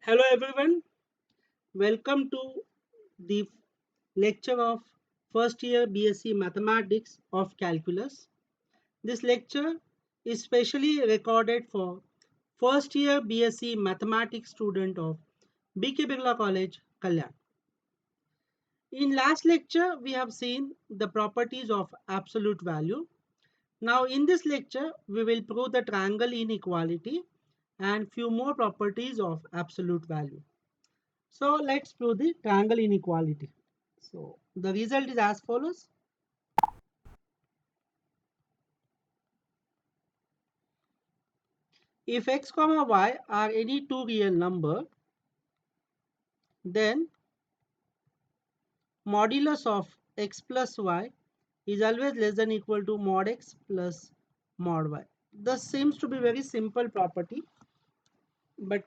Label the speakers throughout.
Speaker 1: Hello everyone, welcome to the lecture of first year BSc Mathematics of Calculus. This lecture is specially recorded for first year BSc Mathematics student of BK Birla College, Kalyan. In last lecture, we have seen the properties of absolute value. Now in this lecture, we will prove the triangle inequality and few more properties of absolute value. So let's prove the triangle inequality. So the result is as follows. If x comma y are any two real number, then modulus of x plus y is always less than equal to mod x plus mod y. This seems to be very simple property, but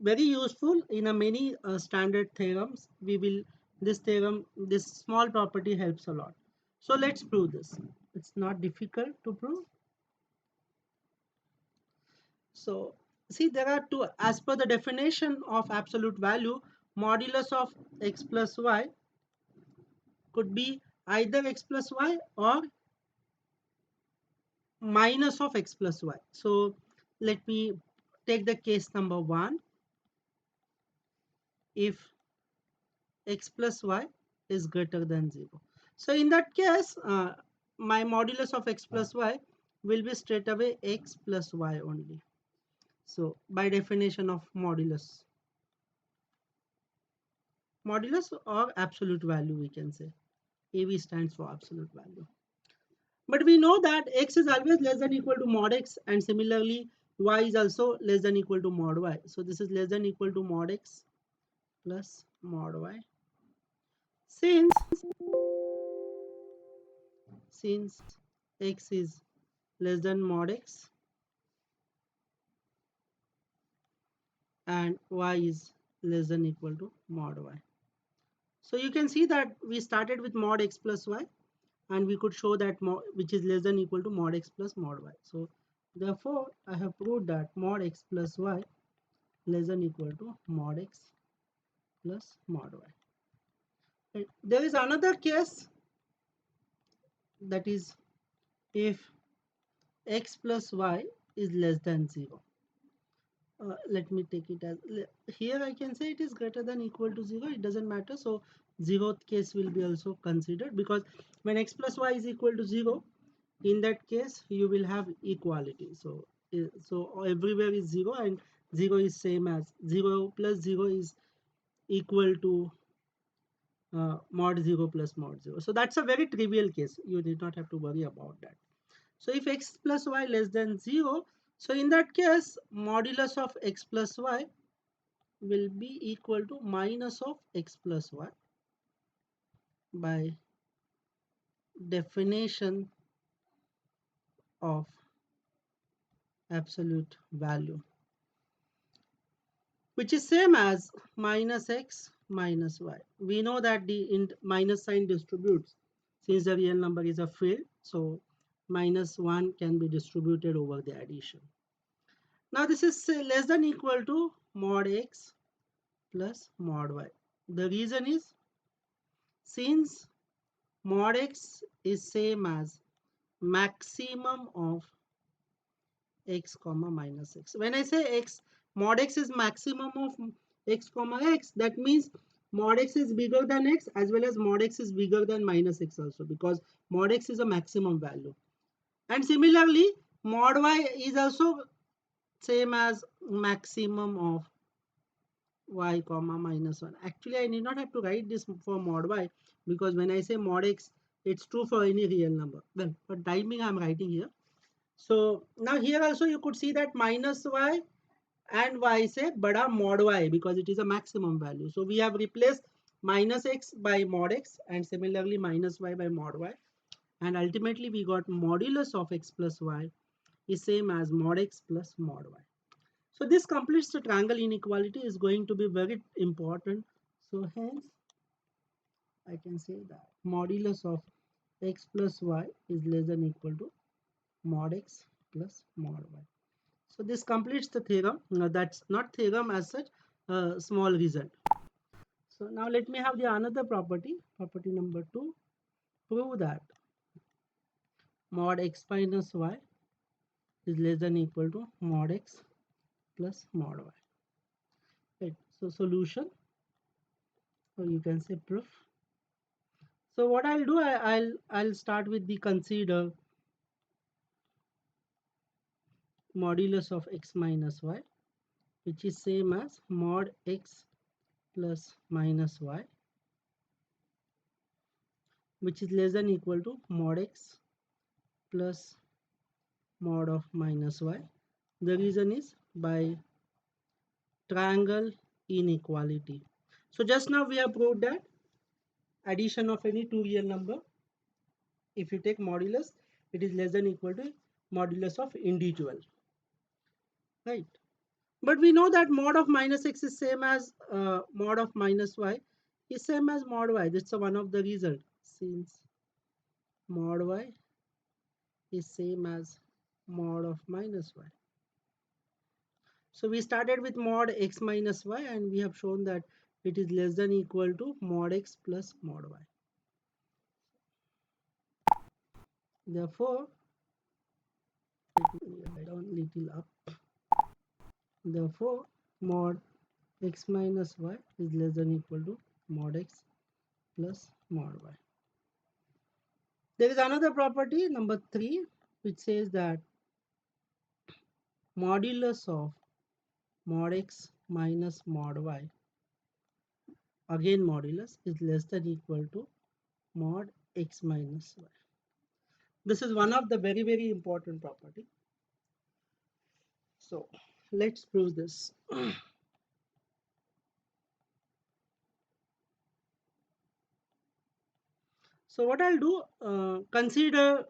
Speaker 1: very useful in a many standard theorems. This small property helps a lot. So let's prove this. It's not difficult to prove. So see, there are two, as per the definition of absolute value, modulus of x plus y could be either x plus y or minus of x plus y. So let me take the case number one. If x plus y is greater than 0. So in that case, my modulus of x plus y will be straight away x plus y only. So by definition of modulus or absolute value, we can say. AV stands for absolute value. But we know that x is always less than equal to mod x, and similarly y is also less than equal to mod y. So this is less than equal to mod x plus mod y. Since x is less than mod x and y is less than equal to mod y. So you can see that we started with mod x plus y, and we could show that which is less than equal to mod x plus mod y. So therefore I have proved that mod x plus y less than equal to mod x plus mod y. And there is another case, that is if x plus y is less than 0. Let me take it as, here I can say it is greater than equal to 0, it doesn't matter. So 0th case will be also considered, because when x plus y is equal to 0, in that case you will have equality. So everywhere is 0, and 0 is same as 0 plus 0 is equal to mod 0 plus mod 0. So that's a very trivial case, you need not have to worry about that. So if x plus y less than 0, so in that case modulus of x plus y will be equal to minus of x plus y by definition of absolute value, which is same as minus x minus y. We know that the minus sign distributes, since the real number is a field, so minus 1 can be distributed over the addition. Now this is less than equal to mod x plus mod y. The reason is, since mod x is same as maximum of x comma minus x. When I say x, mod x is maximum of x comma x, that means mod x is bigger than x, as well as mod x is bigger than minus x also, because mod x is a maximum value. And similarly mod y is also same as maximum of y comma minus 1. Actually I need not have to write this for mod y, because when I say mod x, it's true for any real number. Well, for timing I'm writing here. So now here also you could see that minus y and y say bada mod y, because it is a maximum value. So we have replaced minus x by mod x, and similarly minus y by mod y, and ultimately we got modulus of x plus y is same as mod x plus mod y. So this completes the triangle inequality, is going to be very important. So hence I can say that modulus of x plus y is less than equal to mod x plus mod y. So this completes the theorem. Now that's not theorem as such, small result. So now let me have the another property, property number 2. Prove that mod x minus y is less than equal to mod x plus mod y. Right. So solution, or you can say proof. So what I'll do, I'll start with the consider modulus of x minus y, which is same as mod x plus minus y, which is less than equal to mod x plus mod of minus y. The reason is by triangle inequality. So just now we have proved that addition of any two real number, if you take modulus, it is less than equal to modulus of individual, right? But we know that mod of minus x is same as mod of minus y is same as mod y. That's one of the result, since mod y is same as mod of minus y. So we started with mod x minus y and we have shown that it is less than equal to mod x plus mod y. Therefore, let me write down little up. Therefore, mod x minus y is less than equal to mod x plus mod y. There is another property, number 3, which says that modulus of mod x minus mod y, again modulus, is less than equal to mod x minus y. This is one of the very, very important property. So let's prove this. So what I'll do, consider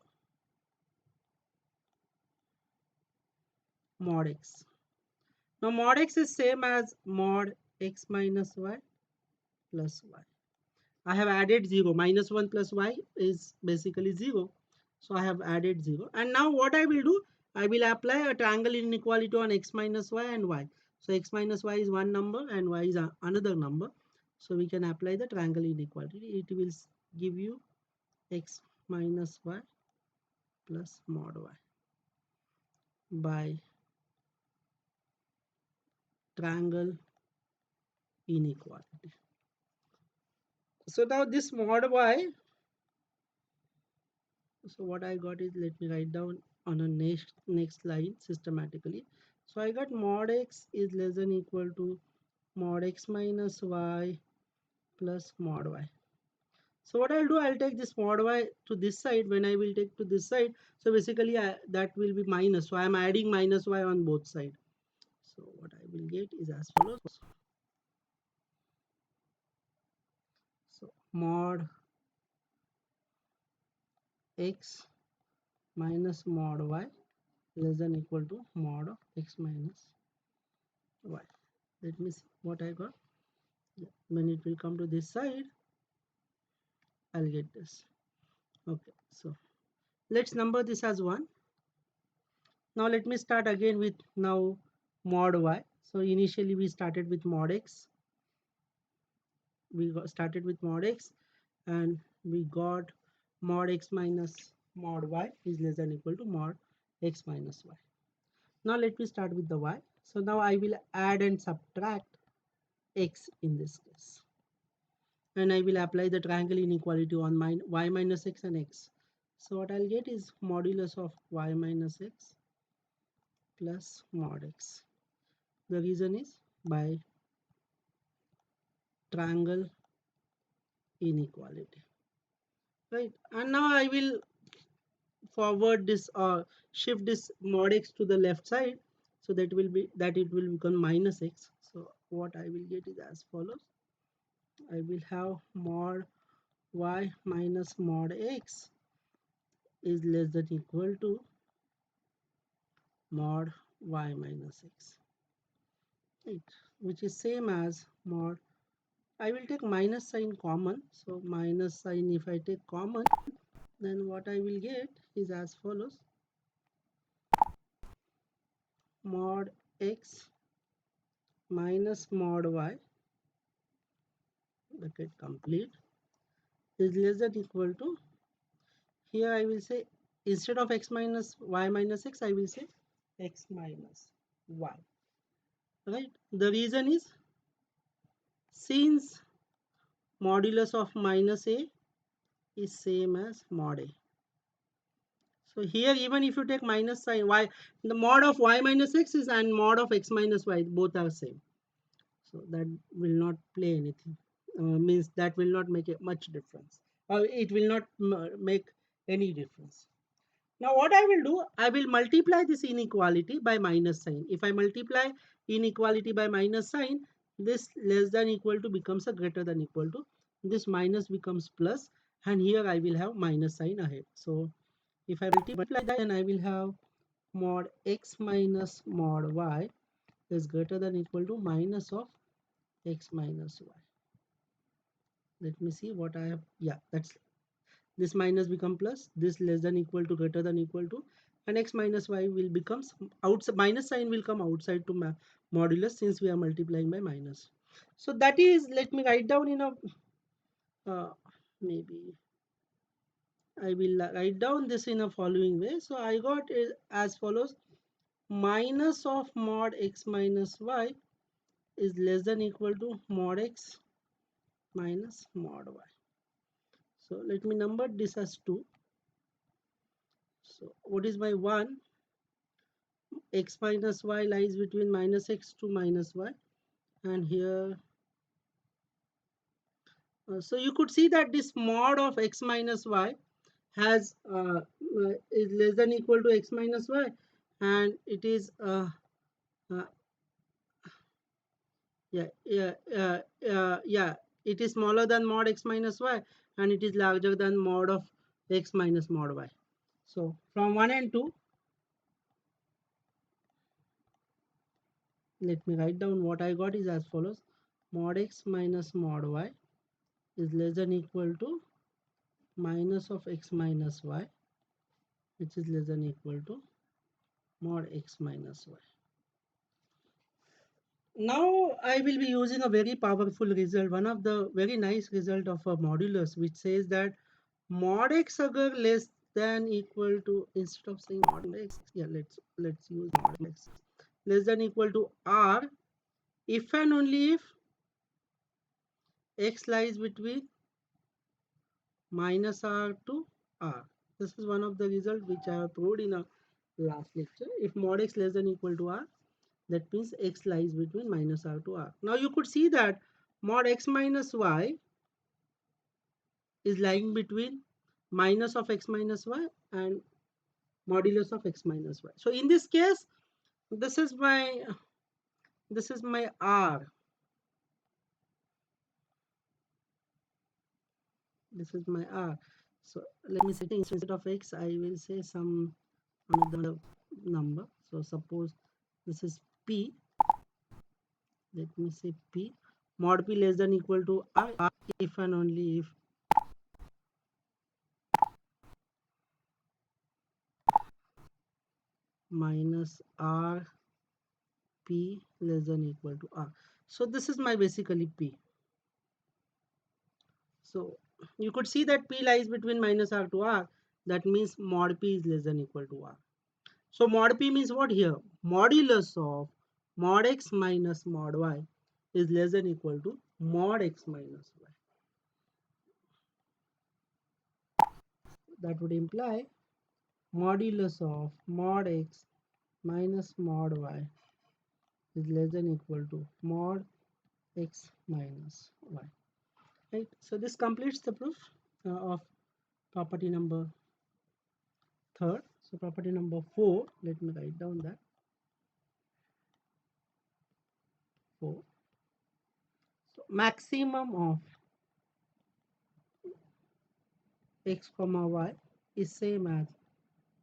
Speaker 1: mod x. Now mod x is same as mod x minus y plus y. I have added 0. Minus 1 plus y is basically 0. So I have added 0. And now what I will do, I will apply a triangle inequality on x minus y and y. So x minus y is one number and y is another number. So we can apply the triangle inequality. It will give you x minus y plus mod y by triangle inequality. So now this mod y, so what I got is, let me write down on a next line systematically. So I got mod x is less than equal to mod x minus y plus mod y. So what I'll do, I'll take this mod y to this side. When I will take to this side, so basically that will be minus. So I am adding minus y on both sides. So what I will get is as follows. So mod x minus mod y less than equal to mod of x minus y. Let me see what I got. When it will come to this side, I'll get this. Okay, so let's number this as 1. Now let me start again with now mod y. So initially we started with mod x. We started with mod x and we got mod x minus mod y is less than equal to mod x minus y. Now let me start with the y. So now I will add and subtract x in this case. And I will apply the triangle inequality on y minus x and x. So what I'll get is modulus of y minus x plus mod x. The reason is by triangle inequality, right? And now I will forward this or shift this mod x to the left side, so that it will become minus x. So what I will get is as follows. I will have mod y minus mod x is less than equal to mod y minus x, right? Which is same as mod. I will take minus sign common. So minus sign, if I take common, then what I will get is as follows. Mod x minus mod y bracket complete is less than equal to, here I will say, instead of x minus y minus x, I will say x minus y, right? The reason is, since modulus of minus a is same as mod a. So here, even if you take minus sign y, the mod of y minus x is and mod of x minus y, both are same. So that will not play anything. Means that will not make a much difference. Or it will not make any difference. Now what I will do, I will multiply this inequality by minus sign. If I multiply inequality by minus sign, this less than equal to becomes a greater than equal to. This minus becomes plus, and here I will have minus sign ahead. So if I multiply that, then I will have mod x minus mod y is greater than equal to minus of x minus y. Let me see what I have. Yeah, that's, this minus become plus, this less than equal to greater than equal to, and x minus y will becomes outside, minus sign will come outside to modulus, since we are multiplying by minus. So that is, let me write down in a maybe I will write down this in a following way. So I got it as follows: minus of mod x minus y is less than equal to mod x minus mod y. So let me number this as 2. So what is my 1? X minus y lies between minus x to minus y, and here so you could see that this mod of x minus y has is less than equal to x minus y, and it is uh, yeah, it is smaller than mod x minus y, and it is larger than mod of x minus mod y. So from 1 and 2, let me write down what I got is as follows: mod x minus mod y is less than equal to minus of x minus y, which is less than equal to mod x minus y. Now I will be using a very powerful result, one of the very nice result of a modulus, which says that mod x agar less than equal to, instead of saying mod x, yeah, let's use mod x less than equal to r, if and only if x lies between minus r to r. This is one of the result which I have proved in a last lecture. If mod x less than equal to r, that means x lies between minus r to r. Now you could see that mod x minus y is lying between minus of x minus y and modulus of x minus y. So in this case, this is my r. This is my r. So let me say, instead of x, I will say some another number. So suppose this is p. Let me say p. Mod p less than equal to r if and only if minus r p less than equal to r. So this is my basically p. So you could see that p lies between minus r to r. That means mod p is less than equal to r. So mod p means what here? Modulus of mod x minus mod y is less than equal to mod x minus y. That would imply modulus of mod x minus mod y is less than equal to mod x minus y. Right? So this completes the proof of property number 3rd. So property number 4, let me write down that 4. So maximum of x comma y is same as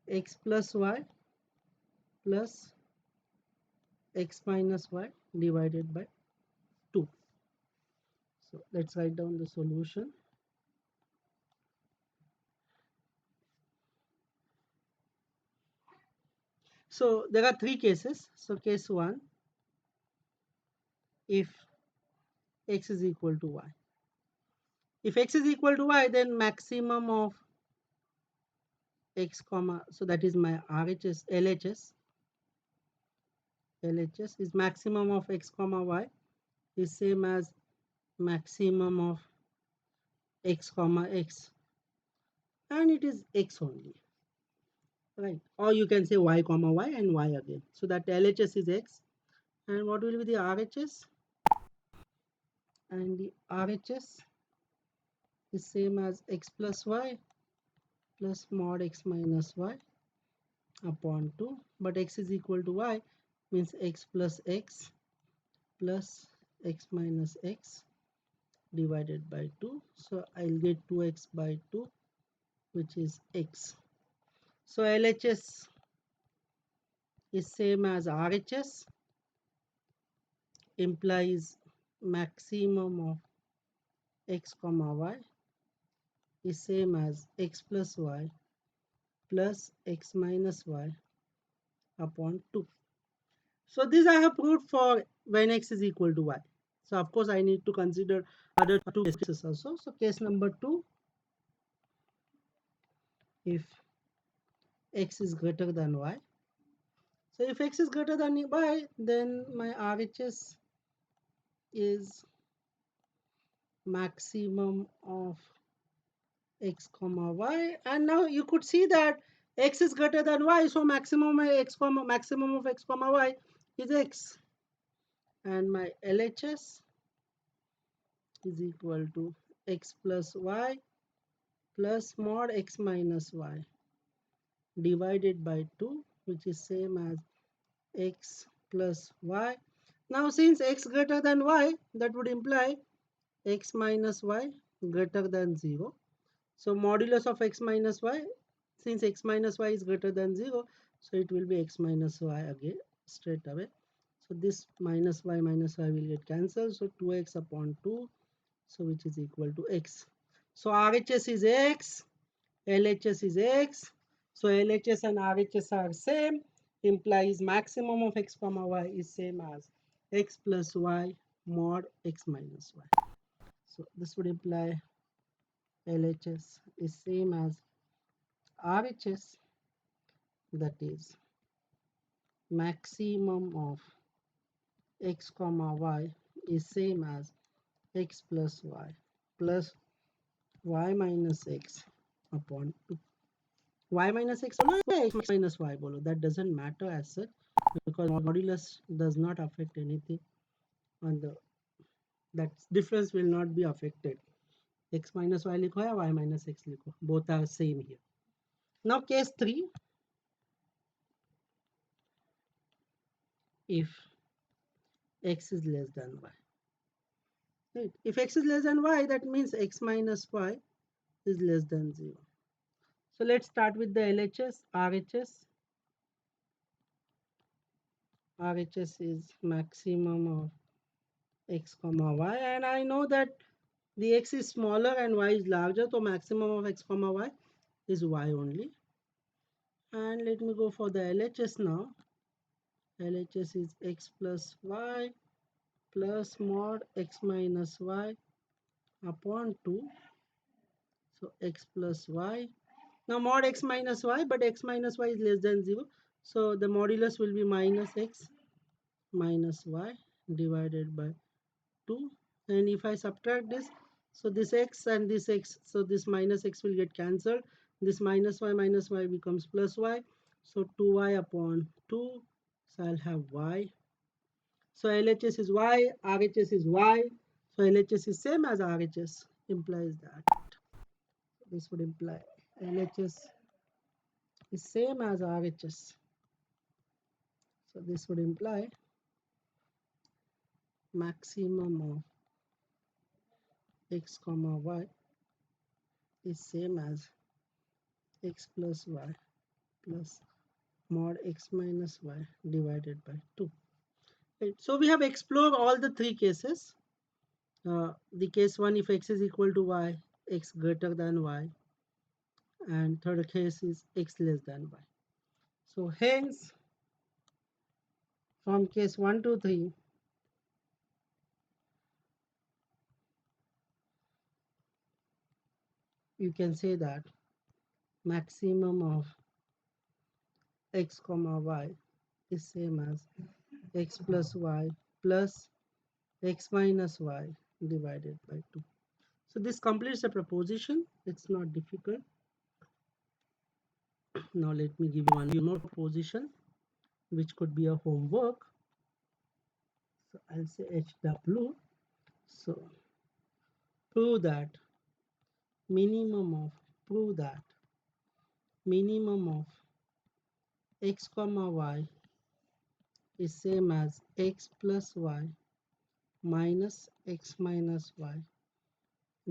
Speaker 1: x plus y plus x minus y divided by 2. So let's write down the solution. So there are 3 cases. So case 1, if x is equal to y. If x is equal to y, then maximum of x comma, so that is my RHS, LHS is maximum of x comma y is same as maximum of x comma x, and it is x only, right? Or you can say y comma y and y again. So that LHS is x, and what will be the RHS? And the RHS is same as x plus y plus mod x minus y upon 2, but x is equal to y means x plus x plus x minus x divided by 2. So I'll get 2x by 2, which is x. So LHS is same as RHS, implies maximum of x comma y is same as x plus y plus x minus y upon 2. So this I have proved for when x is equal to y. So of course I need to consider other two cases also. So case number 2, if x is greater than y. So if x is greater than y, then my RHS is maximum of x comma y, and now you could see that x is greater than y, so maximum of x comma y is x, and my LHS is equal to x plus y plus mod x minus y divided by 2, which is same as x plus y. Now since x greater than y, that would imply x minus y greater than 0. So modulus of x minus y, since x minus y is greater than 0, so it will be x minus y again straight away. So this minus y will get cancelled. So 2x upon 2, so which is equal to x. So RHS is x, LHS is x. So LHS and RHS are same, implies maximum of x comma y is same as x plus y mod x minus y. So this would imply LHS is same as RHS, that is maximum of x comma y is same as x plus y minus x upon 2. Y minus x bolo ya x minus y bolo, that doesn't matter as such, because modulus does not affect anything on the, that difference will not be affected. X minus y likho ya y minus x likho, both are same here. Now case 3, if x is less than y. Right? If x is less than y, that means x minus y is less than 0. So let's start with the LHS, RHS. RHS is maximum of x comma y, and I know that the x is smaller and y is larger, so maximum of x comma y is y only. And let me go for the LHS now. LHS is x plus y plus mod x minus y upon 2. So x plus y. Now mod x minus y, but x minus y is less than 0. So the modulus will be minus x minus y divided by 2. And if I subtract this, so this x and this x, so this minus x will get cancelled. This minus y becomes plus y. So 2y upon 2. So I'll have y. So LHS is y, RHS is y. So LHS is same as RHS, implies that. This would imply LHS is same as RHS. So this would imply maximum of x comma y is same as x plus y plus mod x minus y divided by 2. Right. So we have explored all the three cases. The case 1, if x is equal to y, x greater than y, and third case is x less than y. So hence from case 1 to 3, you can say that maximum of x comma y is same as x plus y plus x minus y divided by 2. So this completes the proposition. It's not difficult. Now let me give you one more proposition which could be a homework. So I'll say HW. So prove that minimum of prove that minimum of x comma y is same as x plus y minus x minus y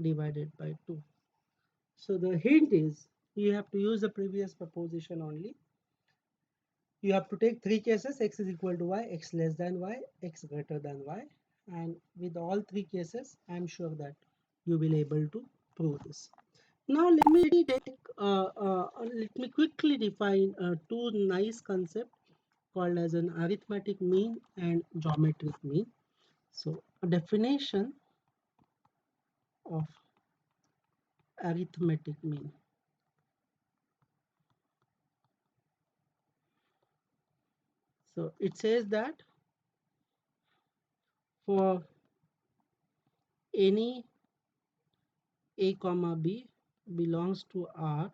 Speaker 1: divided by 2. So the hint is you have to use the previous proposition only. You have to take three cases: x is equal to y, x less than y, x greater than y, and with all three cases I am sure that you will able to prove this. Now let me quickly define two nice concepts called as an arithmetic mean and geometric mean. So a definition of arithmetic mean. So it says that for any a comma b belongs to R,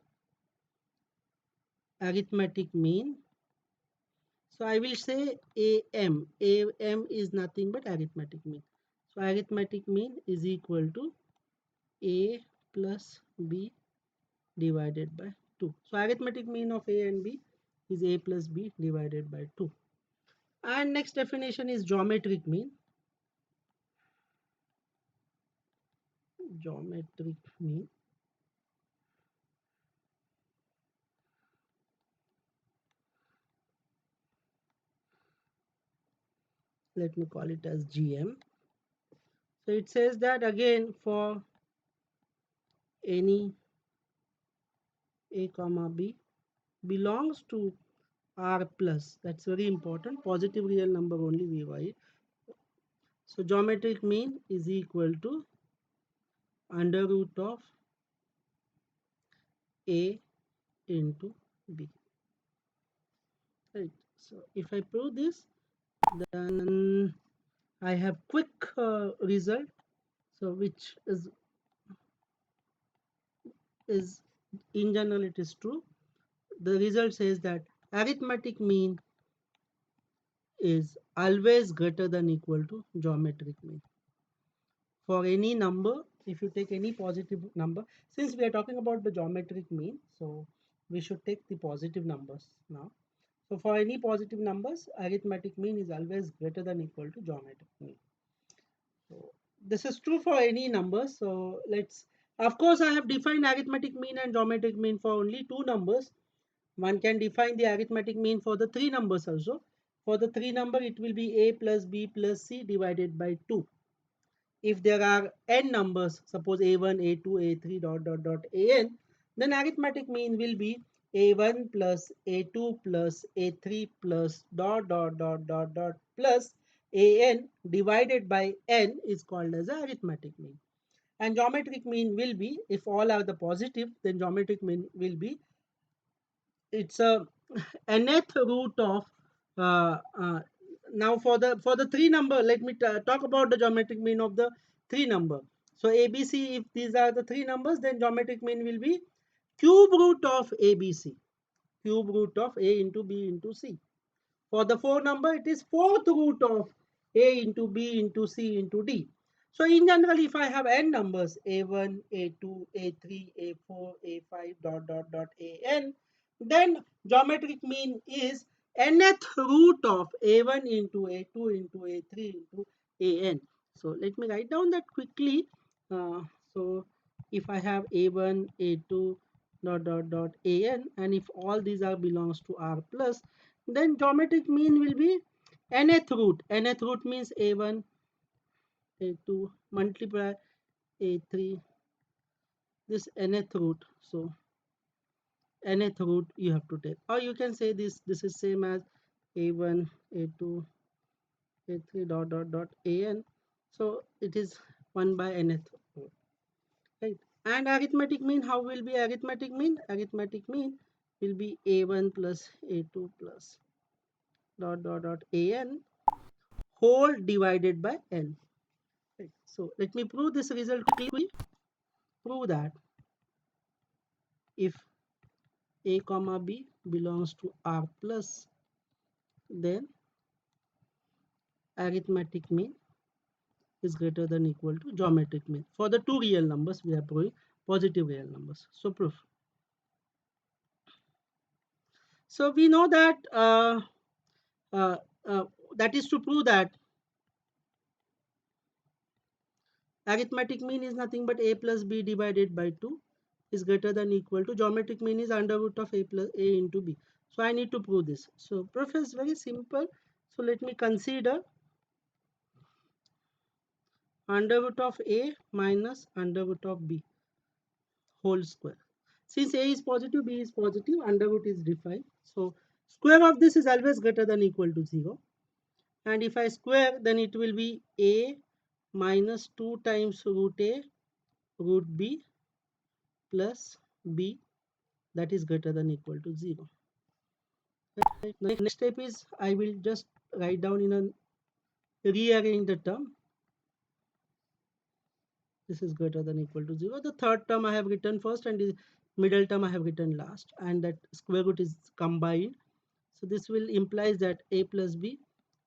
Speaker 1: arithmetic mean. So I will say AM. AM is nothing but arithmetic mean. So arithmetic mean is equal to A plus B divided by 2. So arithmetic mean of A and B is A plus B divided by 2. And next definition is geometric mean. Geometric mean. Let me call it as GM. So it says that again for any A comma B belongs to R plus. That's very important. Positive real number only we write. So geometric mean is equal to under root of A into B. Right. So if I prove this, then I have quick result. So which is in general it is true. The result says that arithmetic mean is always greater than equal to geometric mean. For any number, if you take any positive number, since we are talking about the geometric mean, so we should take the positive numbers now. So for any positive numbers, arithmetic mean is always greater than equal to geometric mean. So this is true for any number. So let's, of course, I have defined arithmetic mean and geometric mean for only two numbers. One can define the arithmetic mean for the three numbers also. For the three number, it will be A plus B plus C divided by 2. If there are n numbers, suppose a1, a2, a3 dot an, then arithmetic mean will be a1 plus a2 plus a3 plus dot plus an divided by n is called as a arithmetic mean. And geometric mean will be, if all are the positive, then geometric mean will be, it's a nth root of now for the three number, let me talk about the geometric mean of the three number. So ABC, if these are the three numbers, then geometric mean will be cube root of ABC, cube root of A into B into C. For the four number, it is fourth root of A into B into C into D. So in general, if I have n numbers, A1, A2, A3, A4, A5 dot an, then geometric mean is nth root of A1 into A2 into A3 into an. So let me write down that quickly. So if I have A1, A2 dot an, and if all these are belongs to R plus, then geometric mean will be nth root. Nth root means A1, A2 multiply A3, this nth root. So nth root you have to take, or you can say this is same as A1, A2, A3 dot an. So it is 1 by nth root, right? And arithmetic mean, how will be arithmetic mean? Arithmetic mean will be a1 plus a2 plus dot dot dot an whole divided by n. Right. So let me prove this result quickly. Prove that if a comma b belongs to R plus, then arithmetic mean is greater than equal to geometric mean. For the two real numbers, we are proving positive real numbers. So proof. So we know that uh, uh, that is to prove that arithmetic mean is nothing but a plus b divided by 2 is greater than equal to geometric mean is under root of a plus a into b. So I need to prove this. So proof is very simple. So let me consider under root of a minus under root of b whole square. Since a is positive, b is positive, under root is defined. So square of this is always greater than equal to 0. And if I square, then it will be a minus 2 times root a root b plus b, that is greater than equal to 0. Right? The next step is I will just write down in a rearrange the term. This is greater than equal to 0. The third term I have written first and the middle term I have written last, and that square root is combined. So this will implies that a plus b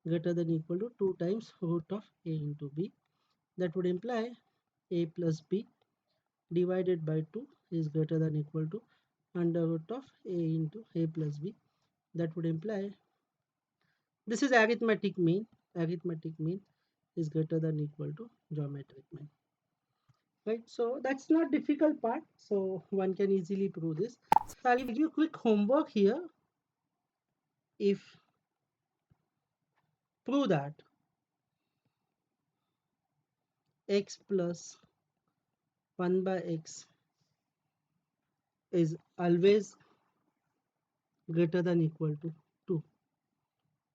Speaker 1: greater than equal to 2 times root of a into b. That would imply a plus b divided by 2 is greater than equal to under root of a into a plus b. That would imply this is arithmetic mean. Arithmetic mean is greater than equal to geometric mean. Right? So that's not difficult part. So one can easily prove this. So I'll give you quick homework here. If prove that x plus 1 by x is always greater than equal to 2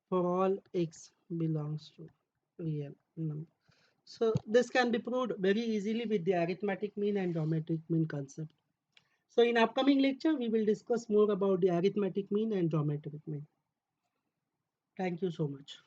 Speaker 1: for all x belongs to real number. So this can be proved very easily with the arithmetic mean and geometric mean concept. So in upcoming lecture, we will discuss more about the arithmetic mean and geometric mean. Thank you so much.